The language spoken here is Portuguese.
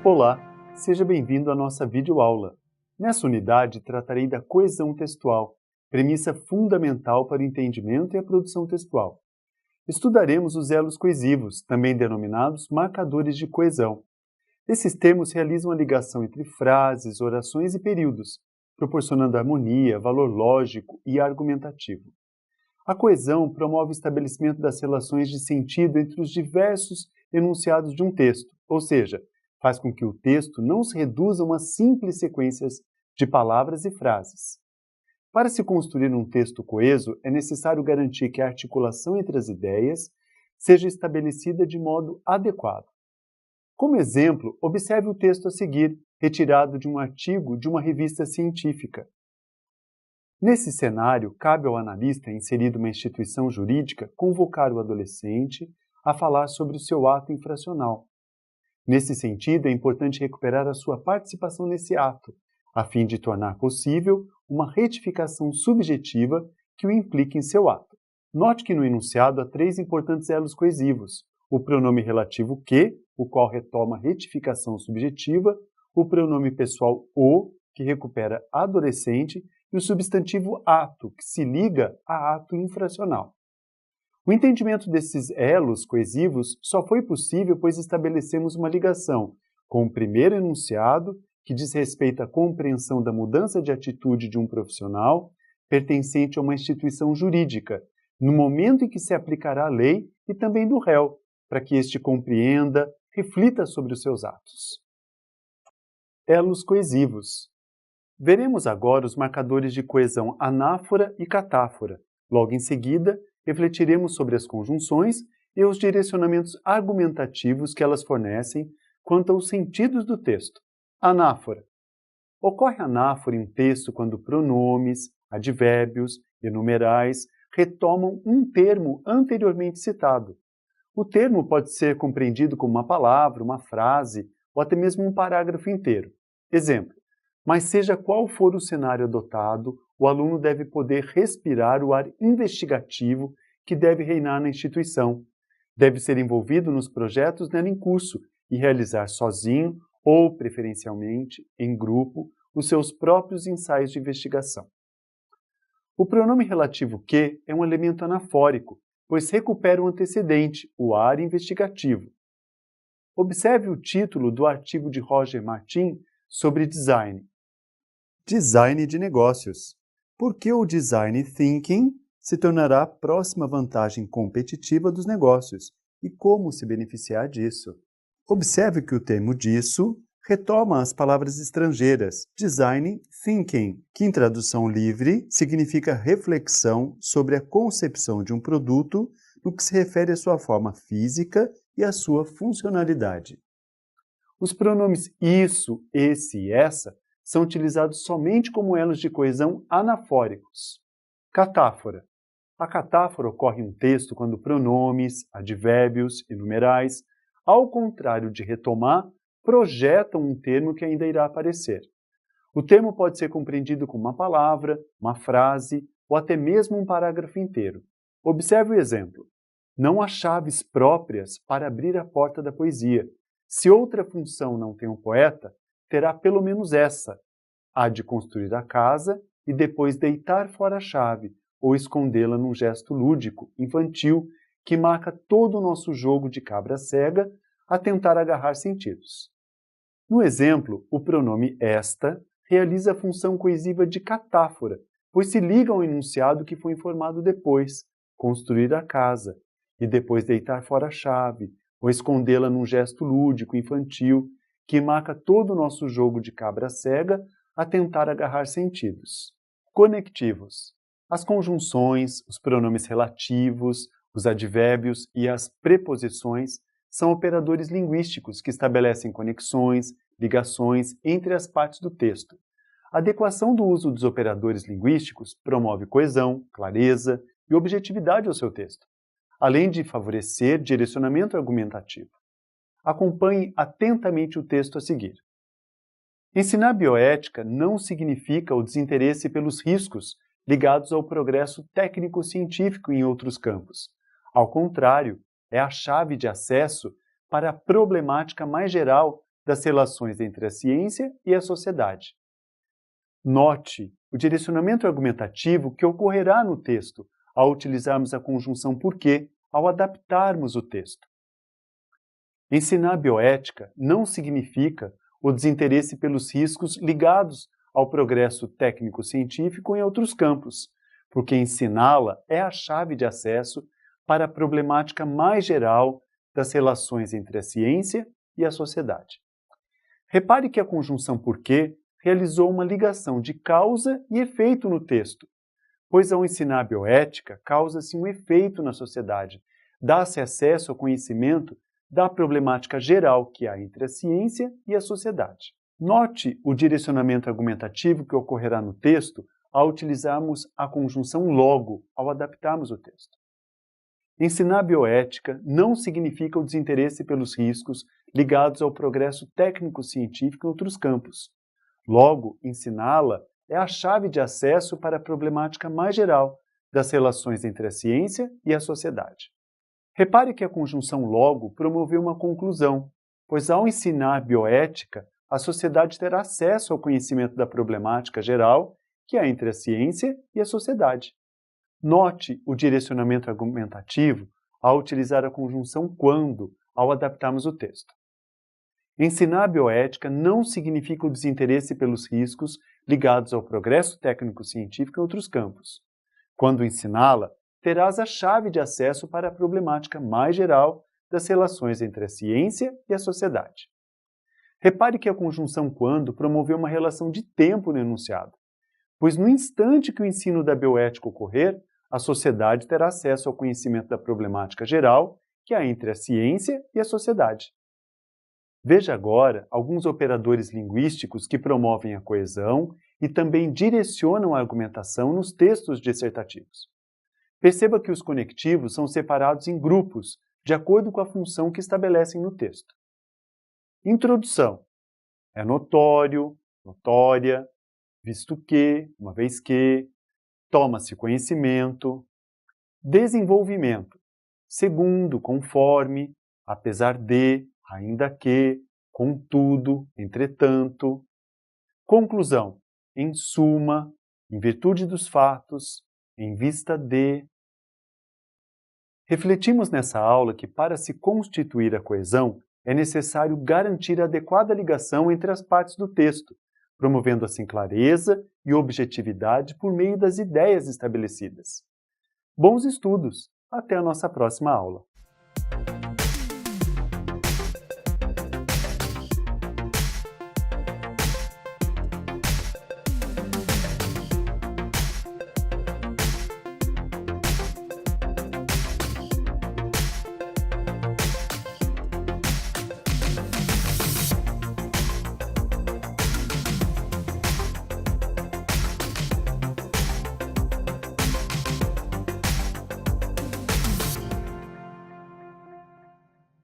Olá, seja bem-vindo à nossa videoaula. Nessa unidade, tratarei da coesão textual, premissa fundamental para o entendimento e a produção textual. Estudaremos os elos coesivos, também denominados marcadores de coesão. Esses termos realizam a ligação entre frases, orações e períodos, proporcionando harmonia, valor lógico e argumentativo. A coesão promove o estabelecimento das relações de sentido entre os diversos enunciados de um texto, ou seja, faz com que o texto não se reduza a uma simples sequência de palavras e frases. Para se construir um texto coeso, é necessário garantir que a articulação entre as ideias seja estabelecida de modo adequado. Como exemplo, observe o texto a seguir, retirado de um artigo de uma revista científica. Nesse cenário, cabe ao analista, inserido uma instituição jurídica, convocar o adolescente a falar sobre o seu ato infracional. Nesse sentido, é importante recuperar a sua participação nesse ato, a fim de tornar possível uma retificação subjetiva que o implique em seu ato. Note que no enunciado há três importantes elos coesivos: o pronome relativo que, o qual retoma a retificação subjetiva, o pronome pessoal o, que recupera adolescente, e o substantivo ato, que se liga a ato infracional. O entendimento desses elos coesivos só foi possível pois estabelecemos uma ligação com o primeiro enunciado, que diz respeito à compreensão da mudança de atitude de um profissional pertencente a uma instituição jurídica, no momento em que se aplicará a lei, e também do réu, para que este compreenda, reflita sobre os seus atos. Elos coesivos. Veremos agora os marcadores de coesão anáfora e catáfora. Logo em seguida, refletiremos sobre as conjunções e os direcionamentos argumentativos que elas fornecem quanto aos sentidos do texto. Anáfora. Ocorre anáfora em um texto quando pronomes, advérbios e numerais retomam um termo anteriormente citado. O termo pode ser compreendido como uma palavra, uma frase ou até mesmo um parágrafo inteiro. Exemplo: mas seja qual for o cenário adotado, o aluno deve poder respirar o ar investigativo que deve reinar na instituição. Deve ser envolvido nos projetos nela em curso e realizar sozinho ou, preferencialmente, em grupo, os seus próprios ensaios de investigação. O pronome relativo que é um elemento anafórico, pois recupera o antecedente, o ar investigativo. Observe o título do artigo de Roger Martin sobre design. Design de negócios. Por que o design thinking se tornará a próxima vantagem competitiva dos negócios e como se beneficiar disso? Observe que o termo disso retoma as palavras estrangeiras design thinking, que em tradução livre significa reflexão sobre a concepção de um produto no que se refere à sua forma física e à sua funcionalidade. Os pronomes isso, esse e essa são utilizados somente como elos de coesão anafóricos. Catáfora. A catáfora ocorre em um texto quando pronomes, advérbios e numerais, ao contrário de retomar, projetam um termo que ainda irá aparecer. O termo pode ser compreendido como uma palavra, uma frase ou até mesmo um parágrafo inteiro. Observe o exemplo. Não há chaves próprias para abrir a porta da poesia. Se outra função não tem um poeta, terá pelo menos essa: há de construir a casa e depois deitar fora a chave ou escondê-la num gesto lúdico, infantil, que marca todo o nosso jogo de cabra cega a tentar agarrar sentidos. No exemplo, o pronome esta realiza a função coesiva de catáfora, pois se liga ao enunciado que foi informado depois, construir a casa, e depois deitar fora a chave ou escondê-la num gesto lúdico, infantil, que marca todo o nosso jogo de cabra cega a tentar agarrar sentidos. Conectivos. As conjunções, os pronomes relativos, os advérbios e as preposições são operadores linguísticos que estabelecem conexões, ligações entre as partes do texto. A adequação do uso dos operadores linguísticos promove coesão, clareza e objetividade ao seu texto, além de favorecer direcionamento argumentativo. Acompanhe atentamente o texto a seguir. Ensinar bioética não significa o desinteresse pelos riscos ligados ao progresso técnico-científico em outros campos. Ao contrário, é a chave de acesso para a problemática mais geral das relações entre a ciência e a sociedade. Note o direcionamento argumentativo que ocorrerá no texto ao utilizarmos a conjunção porque ao adaptarmos o texto. Ensinar bioética não significa o desinteresse pelos riscos ligados ao progresso técnico-científico em outros campos, porque ensiná-la é a chave de acesso para a problemática mais geral das relações entre a ciência e a sociedade. Repare que a conjunção porque realizou uma ligação de causa e efeito no texto, pois ao ensinar bioética, causa-se um efeito na sociedade, dá-se acesso ao conhecimento da problemática geral que há entre a ciência e a sociedade. Note o direcionamento argumentativo que ocorrerá no texto ao utilizarmos a conjunção logo, ao adaptarmos o texto. Ensinar bioética não significa o desinteresse pelos riscos ligados ao progresso técnico-científico em outros campos. Logo, ensiná-la é a chave de acesso para a problemática mais geral das relações entre a ciência e a sociedade. Repare que a conjunção logo promoveu uma conclusão, pois ao ensinar bioética, a sociedade terá acesso ao conhecimento da problemática geral que há entre a ciência e a sociedade. Note o direcionamento argumentativo ao utilizar a conjunção quando, ao adaptarmos o texto. Ensinar bioética não significa o desinteresse pelos riscos ligados ao progresso técnico-científico em outros campos. Quando ensiná-la, terás a chave de acesso para a problemática mais geral das relações entre a ciência e a sociedade. Repare que a conjunção quando promoveu uma relação de tempo no enunciado, pois no instante que o ensino da bioética ocorrer, a sociedade terá acesso ao conhecimento da problemática geral que há entre a ciência e a sociedade. Veja agora alguns operadores linguísticos que promovem a coesão e também direcionam a argumentação nos textos dissertativos. Perceba que os conectivos são separados em grupos, de acordo com a função que estabelecem no texto. Introdução. É notório, notória, visto que, uma vez que, toma-se conhecimento. Desenvolvimento. Segundo, conforme, apesar de, ainda que, contudo, entretanto. Conclusão. Em suma, em virtude dos fatos, em vista de. Refletimos nessa aula que para se constituir a coesão é necessário garantir a adequada ligação entre as partes do texto, promovendo assim clareza e objetividade por meio das ideias estabelecidas. Bons estudos! Até a nossa próxima aula!